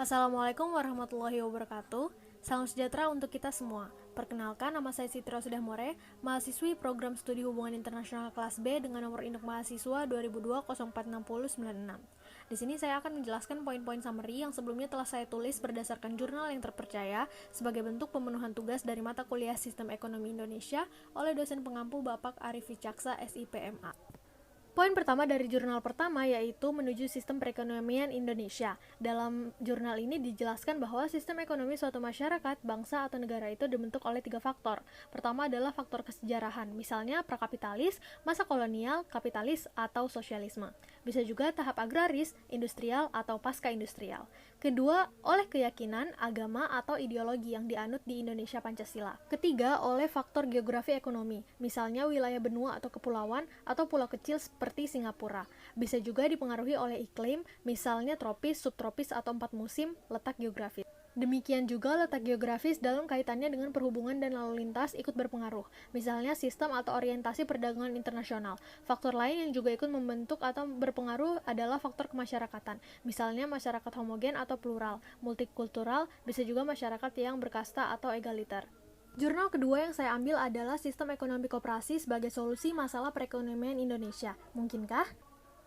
Assalamualaikum warahmatullahi wabarakatuh. Salam sejahtera untuk kita semua. Perkenalkan, nama saya Sitra Sudahmore, mahasiswi program studi hubungan internasional kelas B dengan nomor induk mahasiswa 2002-046096. Di sini saya akan menjelaskan poin-poin summary yang sebelumnya telah saya tulis berdasarkan jurnal yang terpercaya sebagai bentuk pemenuhan tugas dari mata kuliah Sistem Ekonomi Indonesia oleh dosen pengampu Bapak Arif Wicaksa, SIPMA. Poin pertama dari jurnal pertama yaitu menuju sistem perekonomian Indonesia. Dalam jurnal ini dijelaskan bahwa sistem ekonomi suatu masyarakat, bangsa, atau negara itu dibentuk oleh 3 faktor. Pertama adalah faktor kesejarahan, misalnya prakapitalis, masa kolonial, kapitalis, atau sosialisme. Bisa juga tahap agraris, industrial, atau pasca-industrial. Kedua, oleh keyakinan, agama, atau ideologi yang dianut di Indonesia Pancasila. Ketiga, oleh faktor geografi ekonomi, misalnya wilayah benua atau kepulauan, atau pulau kecil seperti Singapura. Bisa juga dipengaruhi oleh iklim, misalnya tropis, subtropis, atau 4 musim, letak geografis. Demikian juga letak geografis dalam kaitannya dengan perhubungan dan lalu lintas ikut berpengaruh, misalnya sistem atau orientasi perdagangan internasional. Faktor lain yang juga ikut membentuk atau berpengaruh adalah faktor kemasyarakatan, misalnya masyarakat homogen atau plural, multikultural, bisa juga masyarakat yang berkasta atau egaliter. Jurnal kedua yang saya ambil adalah Sistem Ekonomi Koperasi sebagai solusi masalah perekonomian Indonesia. Mungkinkah?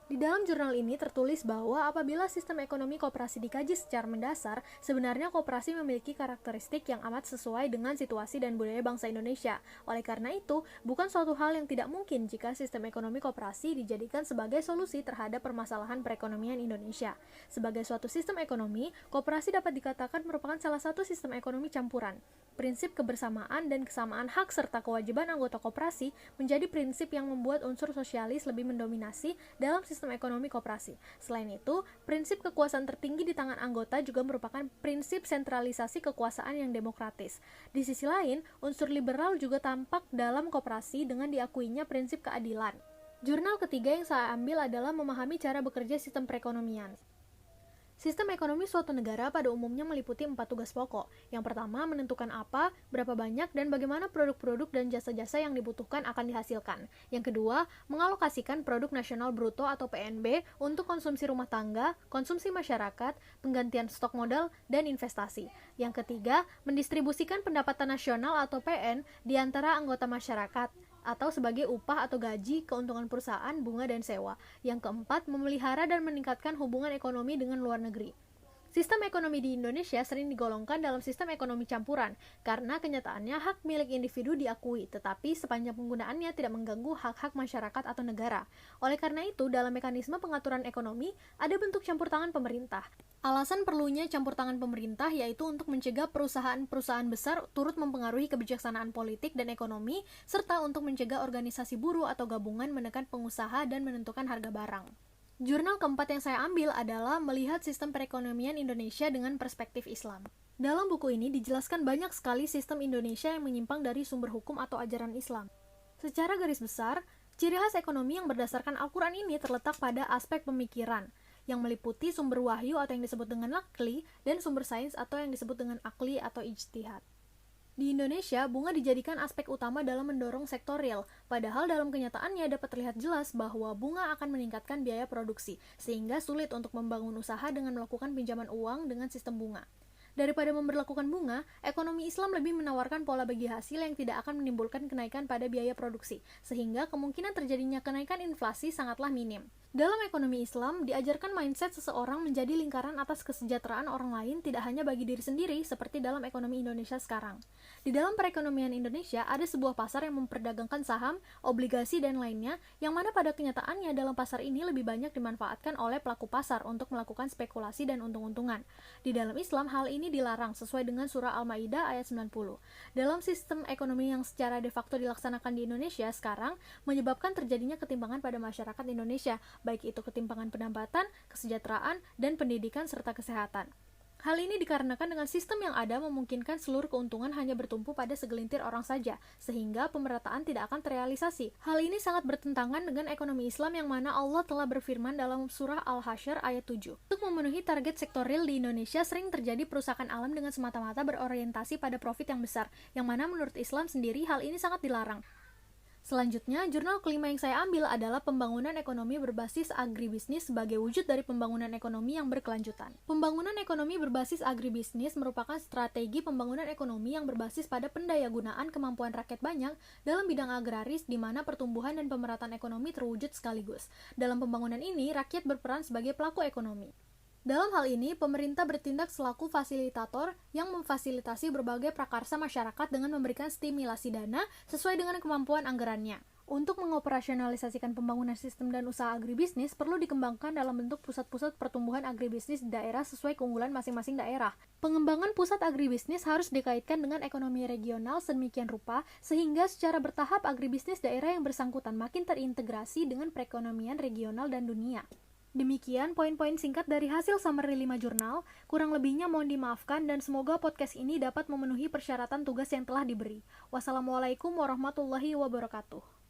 Di dalam jurnal ini tertulis bahwa apabila sistem ekonomi koperasi dikaji secara mendasar, sebenarnya koperasi memiliki karakteristik yang amat sesuai dengan situasi dan budaya bangsa Indonesia. Oleh karena itu, bukan suatu hal yang tidak mungkin jika sistem ekonomi koperasi dijadikan sebagai solusi terhadap permasalahan perekonomian Indonesia. Sebagai suatu sistem ekonomi, koperasi dapat dikatakan merupakan salah satu sistem ekonomi campuran. Prinsip kebersamaan dan kesamaan hak serta kewajiban anggota koperasi menjadi prinsip yang membuat unsur sosialis lebih mendominasi dalam sistem ekonomi koperasi. Selain itu, prinsip kekuasaan tertinggi di tangan anggota juga merupakan prinsip sentralisasi kekuasaan yang demokratis. Di sisi lain, unsur liberal juga tampak dalam koperasi dengan diakuinya prinsip keadilan. Jurnal ketiga yang saya ambil adalah memahami cara bekerja sistem perekonomian. Sistem ekonomi suatu negara pada umumnya meliputi 4 tugas pokok. Yang pertama, menentukan apa, berapa banyak, dan bagaimana produk-produk dan jasa-jasa yang dibutuhkan akan dihasilkan. Yang kedua, mengalokasikan produk nasional bruto atau PNB untuk konsumsi rumah tangga, konsumsi masyarakat, penggantian stok modal, dan investasi. Yang ketiga, mendistribusikan pendapatan nasional atau PN di antara anggota masyarakat, atau sebagai upah atau gaji, keuntungan perusahaan, bunga, dan sewa. Yang keempat, memelihara dan meningkatkan hubungan ekonomi dengan luar negeri. Sistem ekonomi di Indonesia sering digolongkan dalam sistem ekonomi campuran, karena kenyataannya hak milik individu diakui, tetapi sepanjang penggunaannya tidak mengganggu hak-hak masyarakat atau negara. Oleh karena itu, dalam mekanisme pengaturan ekonomi, ada bentuk campur tangan pemerintah. Alasan perlunya campur tangan pemerintah yaitu untuk mencegah perusahaan-perusahaan besar turut mempengaruhi kebijaksanaan politik dan ekonomi, serta untuk mencegah organisasi buruh atau gabungan menekan pengusaha dan menentukan harga barang. Jurnal keempat yang saya ambil adalah melihat sistem perekonomian Indonesia dengan perspektif Islam. Dalam buku ini dijelaskan banyak sekali sistem Indonesia yang menyimpang dari sumber hukum atau ajaran Islam. Secara garis besar, ciri khas ekonomi yang berdasarkan Al-Quran ini terletak pada aspek pemikiran, yang meliputi sumber wahyu atau yang disebut dengan nakli, dan sumber sains atau yang disebut dengan akli atau ijtihad. Di Indonesia, bunga dijadikan aspek utama dalam mendorong sektor real, padahal dalam kenyataannya dapat terlihat jelas bahwa bunga akan meningkatkan biaya produksi, sehingga sulit untuk membangun usaha dengan melakukan pinjaman uang dengan sistem bunga. Daripada memberlakukan bunga, ekonomi Islam lebih menawarkan pola bagi hasil yang tidak akan menimbulkan kenaikan pada biaya produksi, sehingga kemungkinan terjadinya kenaikan inflasi sangatlah minim. Dalam ekonomi Islam, diajarkan mindset seseorang menjadi lingkaran atas kesejahteraan orang lain tidak hanya bagi diri sendiri seperti dalam ekonomi Indonesia sekarang. Di dalam perekonomian Indonesia, ada sebuah pasar yang memperdagangkan saham, obligasi, dan lainnya, yang mana pada kenyataannya dalam pasar ini lebih banyak dimanfaatkan oleh pelaku pasar untuk melakukan spekulasi dan untung-untungan. Di dalam Islam, hal ini dilarang sesuai dengan surah Al-Maidah ayat 90. Dalam sistem ekonomi yang secara de facto dilaksanakan di Indonesia sekarang, menyebabkan terjadinya ketimpangan pada masyarakat Indonesia, baik itu ketimpangan pendapatan, kesejahteraan, dan pendidikan serta kesehatan. Hal ini dikarenakan dengan sistem yang ada memungkinkan seluruh keuntungan hanya bertumpu pada segelintir orang saja, sehingga pemerataan tidak akan terrealisasi. Hal ini sangat bertentangan dengan ekonomi Islam yang mana Allah telah berfirman dalam surah Al-Hasyr ayat 7. Untuk memenuhi target sektor real di Indonesia sering terjadi perusakan alam dengan semata-mata berorientasi pada profit yang besar, yang mana menurut Islam sendiri hal ini sangat dilarang. Selanjutnya, jurnal kelima yang saya ambil adalah pembangunan ekonomi berbasis agribisnis sebagai wujud dari pembangunan ekonomi yang berkelanjutan. Pembangunan ekonomi berbasis agribisnis merupakan strategi pembangunan ekonomi yang berbasis pada pendayagunaan kemampuan rakyat banyak dalam bidang agraris di mana pertumbuhan dan pemerataan ekonomi terwujud sekaligus. Dalam pembangunan ini, rakyat berperan sebagai pelaku ekonomi. Dalam hal ini, pemerintah bertindak selaku fasilitator yang memfasilitasi berbagai prakarsa masyarakat dengan memberikan stimulasi dana sesuai dengan kemampuan anggarannya. Untuk mengoperasionalisasikan pembangunan sistem dan usaha agribisnis perlu dikembangkan dalam bentuk pusat-pusat pertumbuhan agribisnis di daerah sesuai keunggulan masing-masing daerah. Pengembangan pusat agribisnis harus dikaitkan dengan ekonomi regional sedemikian rupa sehingga secara bertahap agribisnis daerah yang bersangkutan makin terintegrasi dengan perekonomian regional dan dunia. Demikian poin-poin singkat dari hasil summary 5 jurnal, kurang lebihnya mohon dimaafkan dan semoga podcast ini dapat memenuhi persyaratan tugas yang telah diberi. Wassalamualaikum warahmatullahi wabarakatuh.